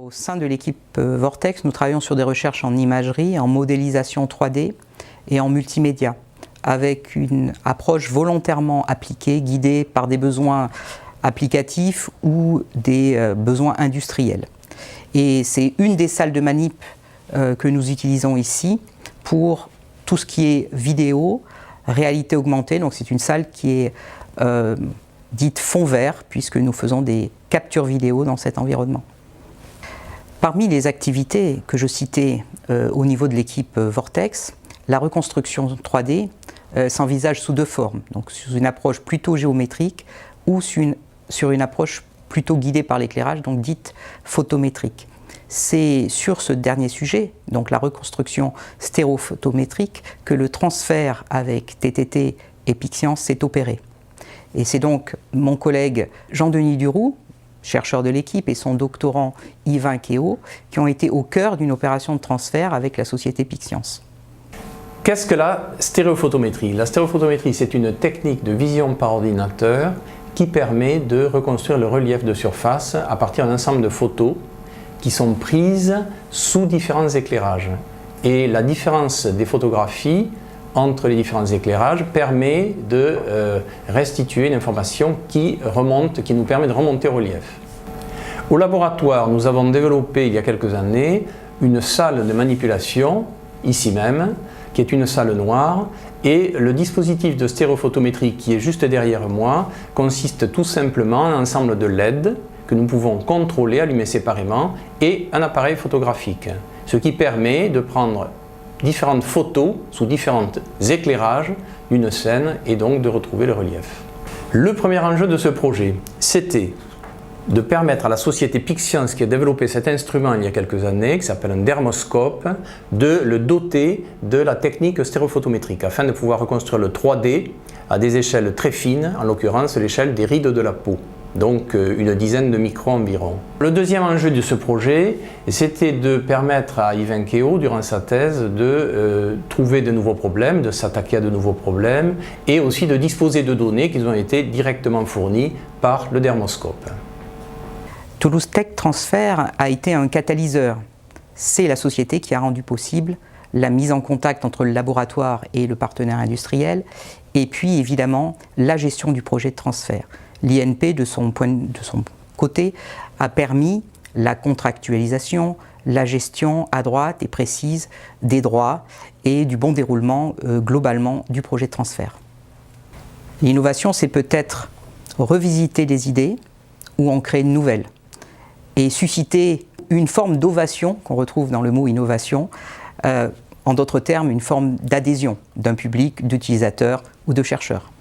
Au sein de l'équipe Vortex, nous travaillons sur des recherches en imagerie, en modélisation 3D et en multimédia, avec une approche volontairement appliquée, guidée par des besoins applicatifs ou des besoins industriels. Et c'est une des salles de manip que nous utilisons ici pour tout ce qui est vidéo, réalité augmentée. Donc c'est une salle qui est dite fond vert, puisque nous faisons des captures vidéo dans cet environnement. Parmi les activités que je citais au niveau de l'équipe Vortex, la reconstruction 3D s'envisage sous deux formes, donc sous une approche plutôt géométrique ou sur une approche plutôt guidée par l'éclairage, donc dite photométrique. C'est sur ce dernier sujet, donc la reconstruction stéréophotométrique, que le transfert avec TTT et Pixscience s'est opéré. Et c'est donc mon collègue Jean-Denis Duroux, chercheur de l'équipe, et son doctorant Yvain Kéo, qui ont été au cœur d'une opération de transfert avec la société Pixscience. Qu'est-ce que la stéréophotométrie? La stéréophotométrie, c'est une technique de vision par ordinateur qui permet de reconstruire le relief de surface à partir d'un ensemble de photos qui sont prises sous différents éclairages. Et la différence des photographies entre les différents éclairages permet de restituer une information qui nous permet de remonter au relief. Au laboratoire, nous avons développé il y a quelques années une salle de manipulation, ici même, qui est une salle noire, et le dispositif de stéréophotométrie qui est juste derrière moi consiste tout simplement en un ensemble de LED que nous pouvons contrôler, allumer séparément, et un appareil photographique, ce qui permet de prendre différentes photos sous différents éclairages d'une scène et donc de retrouver le relief. Le premier enjeu de ce projet, c'était de permettre à la société Pixscience qui a développé cet instrument il y a quelques années, qui s'appelle un dermoscope, de le doter de la technique stéréophotométrique afin de pouvoir reconstruire le 3D à des échelles très fines, en l'occurrence l'échelle des rides de la peau, donc une dizaine de microns environ. Le deuxième enjeu de ce projet, c'était de permettre à Yvain Kéo, durant sa thèse, de trouver de nouveaux problèmes, de s'attaquer à de nouveaux problèmes et aussi de disposer de données qui ont été directement fournies par le dermoscope. Toulouse Tech Transfert a été un catalyseur. C'est la société qui a rendu possible la mise en contact entre le laboratoire et le partenaire industriel, et puis évidemment la gestion du projet de transfert. L'INP, de son côté, a permis la contractualisation, la gestion adroite et précise des droits et du bon déroulement globalement du projet de transfert. L'innovation, c'est peut-être revisiter des idées ou en créer de nouvelles et susciter une forme d'ovation qu'on retrouve dans le mot innovation, en d'autres termes une forme d'adhésion d'un public, d'utilisateurs ou de chercheurs.